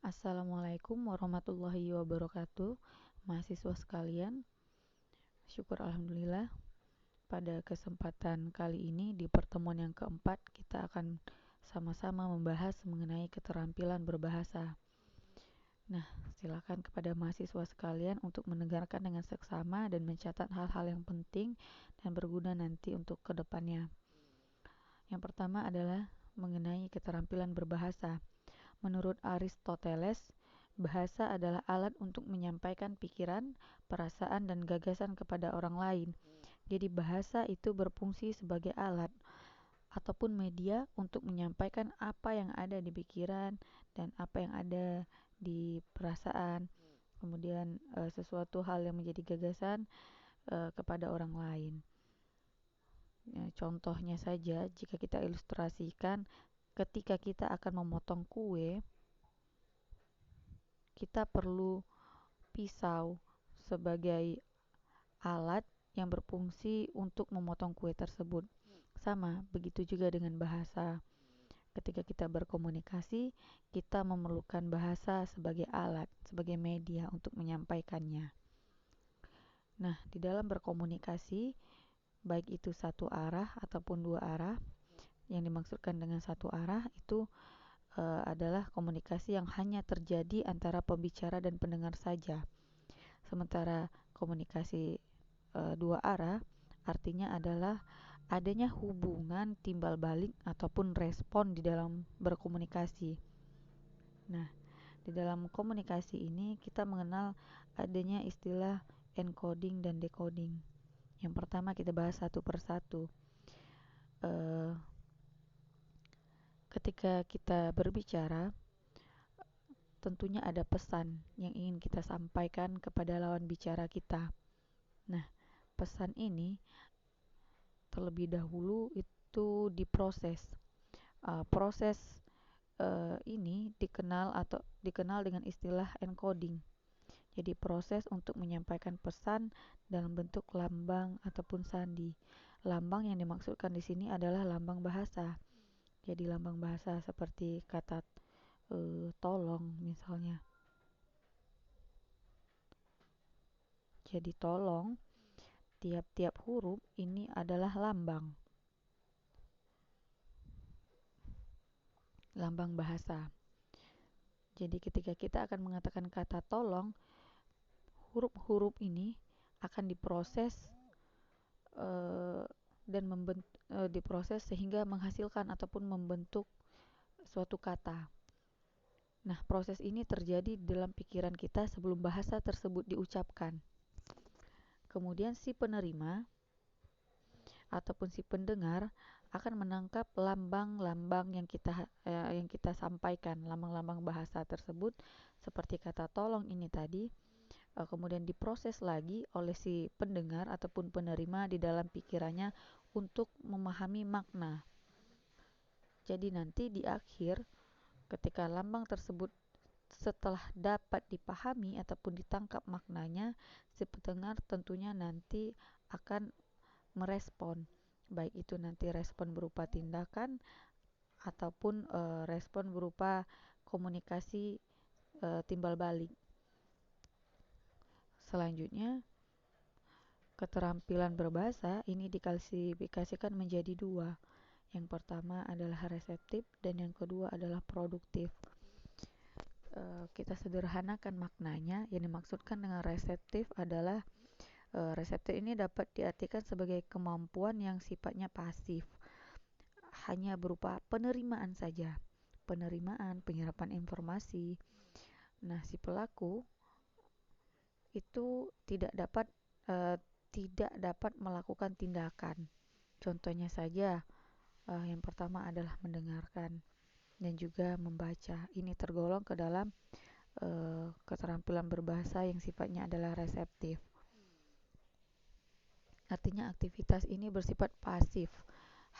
Assalamualaikum warahmatullahi wabarakatuh. Mahasiswa sekalian, syukur alhamdulillah pada kesempatan kali ini di pertemuan yang keempat kita akan sama-sama membahas mengenai keterampilan berbahasa. Nah, silakan kepada mahasiswa sekalian untuk mendengarkan dengan seksama dan mencatat hal-hal yang penting dan berguna nanti untuk kedepannya. Yang pertama adalah mengenai keterampilan berbahasa. Menurut Aristoteles, bahasa adalah alat untuk menyampaikan pikiran, perasaan, dan gagasan kepada orang lain. Jadi bahasa itu berfungsi sebagai alat ataupun media untuk menyampaikan apa yang ada di pikiran dan apa yang ada di perasaan. Kemudian sesuatu hal yang menjadi gagasan kepada orang lain. Contohnya saja, jika kita ilustrasikan, ketika kita akan memotong kue, kita perlu pisau sebagai alat yang berfungsi untuk memotong kue tersebut. Sama, begitu juga dengan bahasa. Ketika kita berkomunikasi, kita memerlukan bahasa sebagai alat, sebagai media untuk menyampaikannya. Nah, di dalam berkomunikasi, baik itu satu arah ataupun dua arah, yang dimaksudkan dengan satu arah itu adalah komunikasi yang hanya terjadi antara pembicara dan pendengar saja. Sementara komunikasi dua arah artinya adalah adanya hubungan timbal balik ataupun respon di dalam berkomunikasi. Nah, di dalam komunikasi ini kita mengenal adanya istilah encoding dan decoding. Yang pertama kita bahas satu persatu. Ketika kita berbicara, tentunya ada pesan yang ingin kita sampaikan kepada lawan bicara kita. Nah, pesan ini terlebih dahulu itu diproses. Proses ini dikenal dengan istilah encoding. Jadi proses untuk menyampaikan pesan dalam bentuk lambang ataupun sandi. Lambang yang dimaksudkan di sini adalah lambang bahasa. Jadi lambang bahasa seperti kata tolong misalnya. Jadi tolong, tiap-tiap huruf ini adalah lambang bahasa. Jadi ketika kita akan mengatakan kata tolong, huruf-huruf ini akan diproses dan diproses sehingga menghasilkan ataupun membentuk suatu kata. Nah, proses ini terjadi dalam pikiran kita sebelum bahasa tersebut diucapkan. Kemudian si penerima ataupun si pendengar akan menangkap lambang-lambang yang kita sampaikan, lambang-lambang bahasa tersebut seperti kata tolong ini tadi, kemudian diproses lagi oleh si pendengar ataupun penerima di dalam pikirannya untuk memahami makna. Jadi nanti di akhir ketika lambang tersebut setelah dapat dipahami ataupun ditangkap maknanya, si pendengar tentunya nanti akan merespon, baik itu nanti respon berupa tindakan ataupun respon berupa komunikasi timbal balik. Selanjutnya, keterampilan berbahasa ini diklasifikasikan menjadi dua. Yang pertama adalah reseptif dan yang kedua adalah produktif. Kita sederhanakan maknanya. Yang dimaksudkan dengan reseptif adalah reseptif ini dapat diartikan sebagai kemampuan yang sifatnya pasif, hanya berupa penerimaan saja, penyerapan informasi. Nah, si pelaku itu tidak dapat melakukan tindakan. Contohnya saja, yang pertama adalah mendengarkan dan juga membaca. Ini tergolong ke dalam keterampilan berbahasa yang sifatnya adalah reseptif. Artinya aktivitas ini bersifat pasif,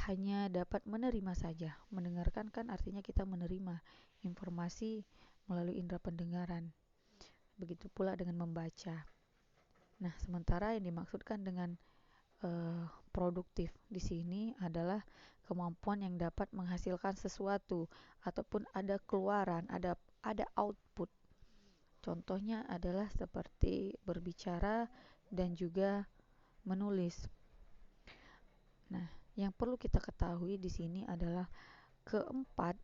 hanya dapat menerima saja. Mendengarkan kan artinya kita menerima informasi melalui indera pendengaran. Begitu pula dengan membaca. Nah, sementara yang dimaksudkan dengan produktif di sini adalah kemampuan yang dapat menghasilkan sesuatu ataupun ada keluaran, ada output. Contohnya adalah seperti berbicara dan juga menulis. Nah, yang perlu kita ketahui di sini adalah keempat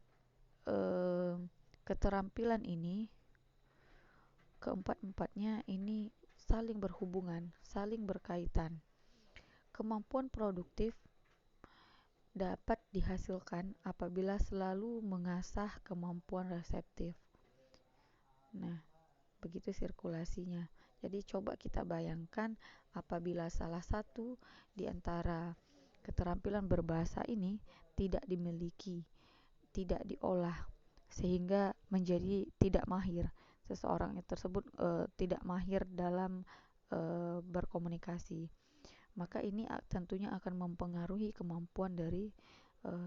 eh, keterampilan ini, keempat-empatnya ini saling berhubungan, saling berkaitan. Kemampuan produktif dapat dihasilkan apabila selalu mengasah kemampuan reseptif. Nah, begitu sirkulasinya. Jadi coba kita bayangkan apabila salah satu di antara keterampilan berbahasa ini tidak dimiliki, tidak diolah sehingga menjadi tidak mahir. Seseorang tersebut tidak mahir dalam berkomunikasi. Maka ini tentunya akan mempengaruhi kemampuan dari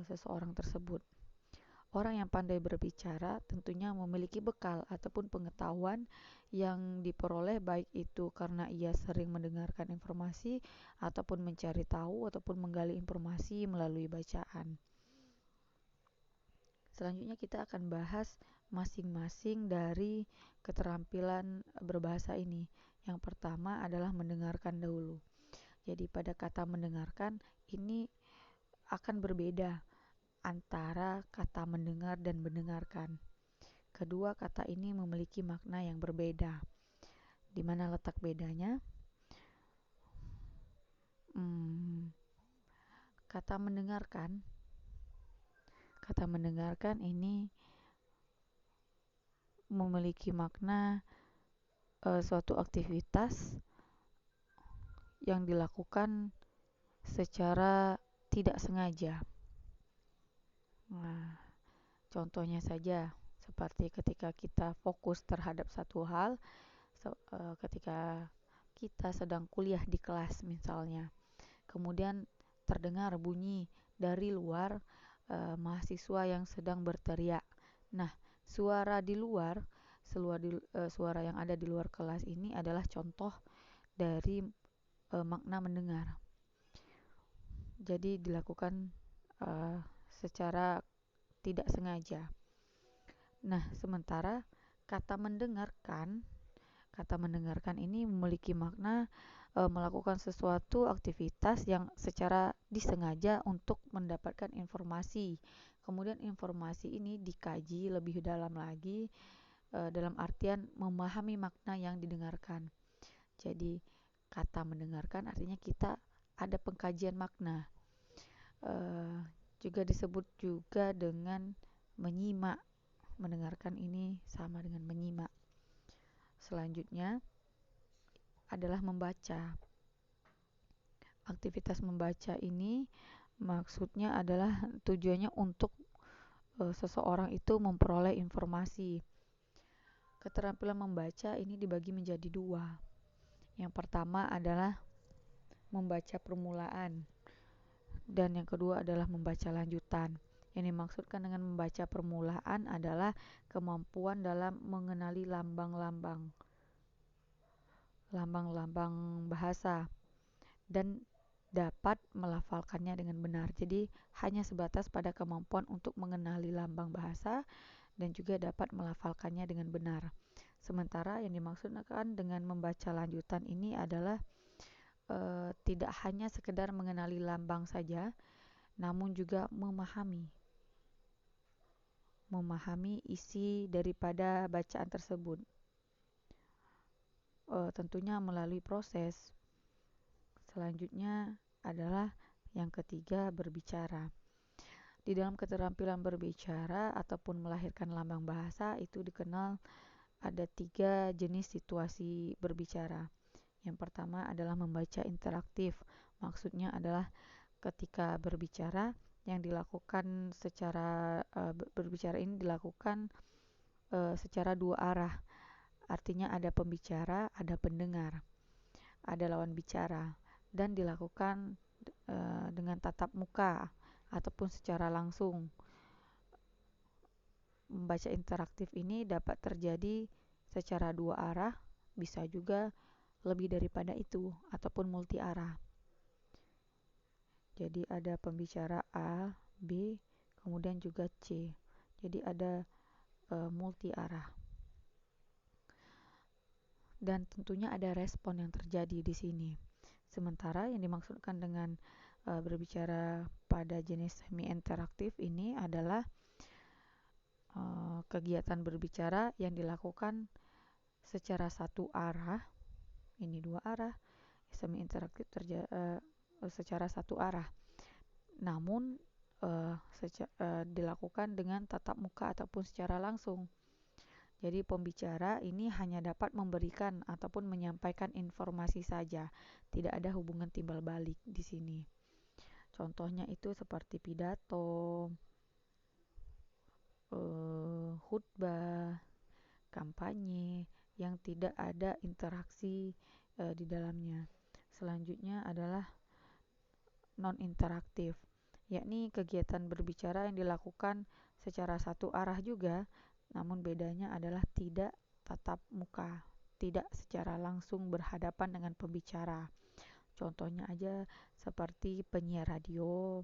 seseorang tersebut. Orang yang pandai berbicara tentunya memiliki bekal ataupun pengetahuan yang diperoleh baik itu karena ia sering mendengarkan informasi ataupun mencari tahu ataupun menggali informasi melalui bacaan. Selanjutnya kita akan bahas masing-masing dari keterampilan berbahasa ini. Yang pertama adalah mendengarkan dahulu. Jadi pada kata mendengarkan ini akan berbeda antara kata mendengar dan mendengarkan. Kedua kata ini memiliki makna yang berbeda. Di mana letak bedanya? Kata mendengarkan ini memiliki makna suatu aktivitas yang dilakukan secara tidak sengaja. Nah, contohnya saja seperti ketika kita fokus terhadap satu hal, ketika kita sedang kuliah di kelas misalnya, kemudian terdengar bunyi dari luar mahasiswa yang sedang berteriak. Nah, suara di luar, suara yang ada di luar kelas ini adalah contoh dari makna mendengar. Jadi dilakukan secara tidak sengaja. Nah, sementara kata mendengarkan ini memiliki makna melakukan sesuatu aktivitas yang secara disengaja untuk mendapatkan informasi. Kemudian informasi ini dikaji lebih dalam lagi dalam artian memahami makna yang didengarkan. Jadi kata mendengarkan artinya kita ada pengkajian makna. Juga disebut juga dengan menyimak. Mendengarkan ini sama dengan menyimak. Selanjutnya adalah membaca. Aktivitas membaca ini maksudnya adalah tujuannya untuk seseorang itu memperoleh informasi. Keterampilan membaca ini dibagi menjadi dua. Yang pertama adalah membaca permulaan dan yang kedua adalah membaca lanjutan. Yang dimaksudkan dengan membaca permulaan adalah kemampuan dalam mengenali lambang-lambang bahasa dan dapat melafalkannya dengan benar. Jadi hanya sebatas pada kemampuan untuk mengenali lambang bahasa dan juga dapat melafalkannya dengan benar. Sementara yang dimaksudkan dengan membaca lanjutan ini adalah tidak hanya sekedar mengenali lambang saja, namun juga memahami isi daripada bacaan tersebut. Tentunya melalui proses. Selanjutnya adalah yang ketiga, berbicara. Di dalam keterampilan berbicara ataupun melahirkan lambang bahasa itu dikenal ada 3 jenis situasi berbicara. Yang pertama adalah membaca interaktif. Maksudnya adalah ketika berbicara yang dilakukan secara berbicara ini dilakukan secara dua arah. Artinya ada pembicara, ada pendengar, ada lawan bicara dan dilakukan dengan tatap muka ataupun secara langsung. Membaca interaktif ini dapat terjadi secara dua arah, bisa juga lebih daripada itu ataupun multi arah. Jadi ada pembicara A, B, kemudian juga C. Jadi ada multi arah. Dan tentunya ada respon yang terjadi di sini. Sementara yang dimaksudkan dengan berbicara pada jenis semi interaktif ini adalah kegiatan berbicara yang dilakukan secara satu arah. Ini dua arah. Semi interaktif secara satu arah. Namun dilakukan dengan tatap muka ataupun secara langsung. Jadi pembicara ini hanya dapat memberikan ataupun menyampaikan informasi saja, tidak ada hubungan timbal balik di sini. Contohnya itu seperti pidato, khutbah, kampanye yang tidak ada interaksi di dalamnya. Selanjutnya adalah non interaktif, yakni kegiatan berbicara yang dilakukan secara satu arah juga, namun bedanya adalah tidak tatap muka, tidak secara langsung berhadapan dengan pembicara. Contohnya aja seperti penyiar radio,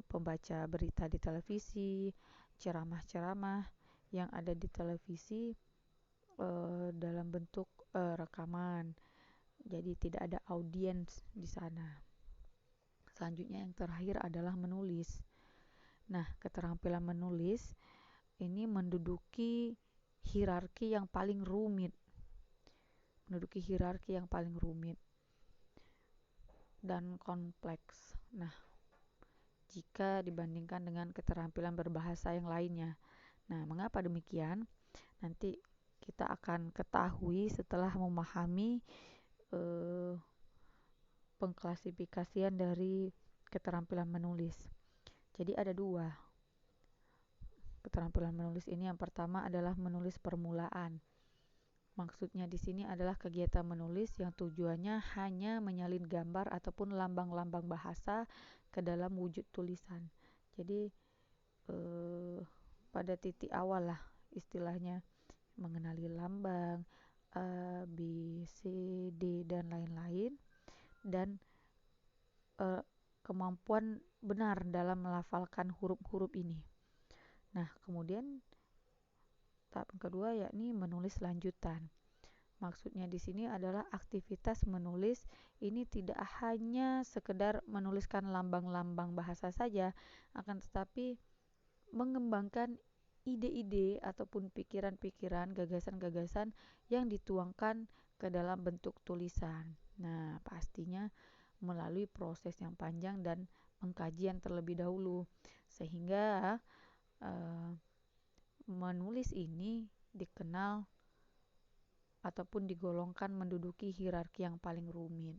pembaca berita di televisi, ceramah-ceramah yang ada di televisi dalam bentuk rekaman. Jadi tidak ada audiens di sana. Selanjutnya yang terakhir adalah menulis. Nah, keterampilan menulis ini menduduki hierarki yang paling rumit. Dan kompleks. Nah, jika dibandingkan dengan keterampilan berbahasa yang lainnya. Nah, mengapa demikian? Nanti kita akan ketahui setelah memahami pengklasifikasian dari keterampilan menulis. Jadi ada dua keterampilan menulis ini. Yang pertama adalah menulis permulaan. Maksudnya di sini adalah kegiatan menulis yang tujuannya hanya menyalin gambar ataupun lambang-lambang bahasa ke dalam wujud tulisan. Jadi pada titik awal lah istilahnya, mengenali lambang A, B, C, D dan lain-lain, dan kemampuan benar dalam melafalkan huruf-huruf ini. Nah, kemudian tahap yang kedua yakni menulis lanjutan. Maksudnya di sini adalah aktivitas menulis ini tidak hanya sekedar menuliskan lambang-lambang bahasa saja, akan tetapi mengembangkan ide-ide ataupun pikiran-pikiran, gagasan-gagasan yang dituangkan ke dalam bentuk tulisan. Nah, pastinya melalui proses yang panjang dan pengkajian terlebih dahulu, sehingga menulis ini dikenal ataupun digolongkan menduduki hierarki yang paling rumit.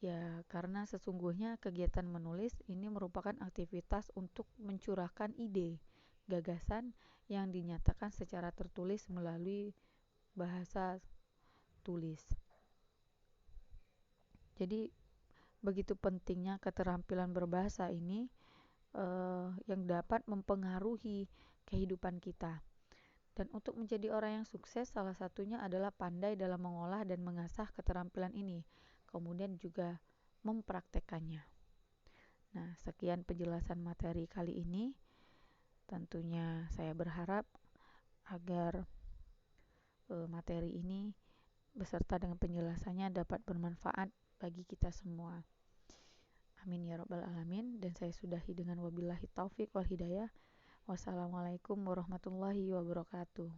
Ya, karena sesungguhnya kegiatan menulis ini merupakan aktivitas untuk mencurahkan ide, gagasan yang dinyatakan secara tertulis melalui bahasa tulis. Jadi begitu pentingnya keterampilan berbahasa ini yang dapat mempengaruhi kehidupan kita. Dan untuk menjadi orang yang sukses, salah satunya adalah pandai dalam mengolah dan mengasah keterampilan ini, kemudian juga mempraktekannya. Nah, sekian penjelasan materi kali ini. Tentunya saya berharap agar materi ini beserta dengan penjelasannya dapat bermanfaat bagi kita semua. Amin ya rabbal alamin. Dan saya sudahi dengan wabillahi taufik wal hidayah. Wassalamualaikum warahmatullahi wabarakatuh.